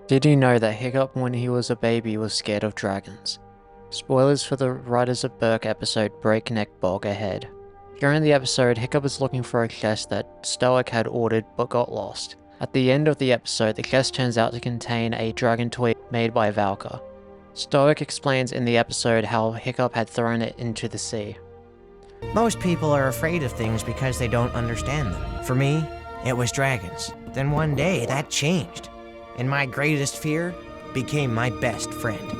Did you know that Hiccup when he was a baby was scared of dragons? Spoilers for the Riders of Berk episode Breakneck Bog ahead. During the episode, Hiccup is looking for a chest that Stoic had ordered but got lost. At the end of the episode, the chest turns out to contain a dragon toy made by Valka. Stoic explains in the episode how Hiccup had thrown it into the sea. Most people are afraid of things because they don't understand them. For me, it was dragons. Then one day, that changed. And my greatest fear became my best friend.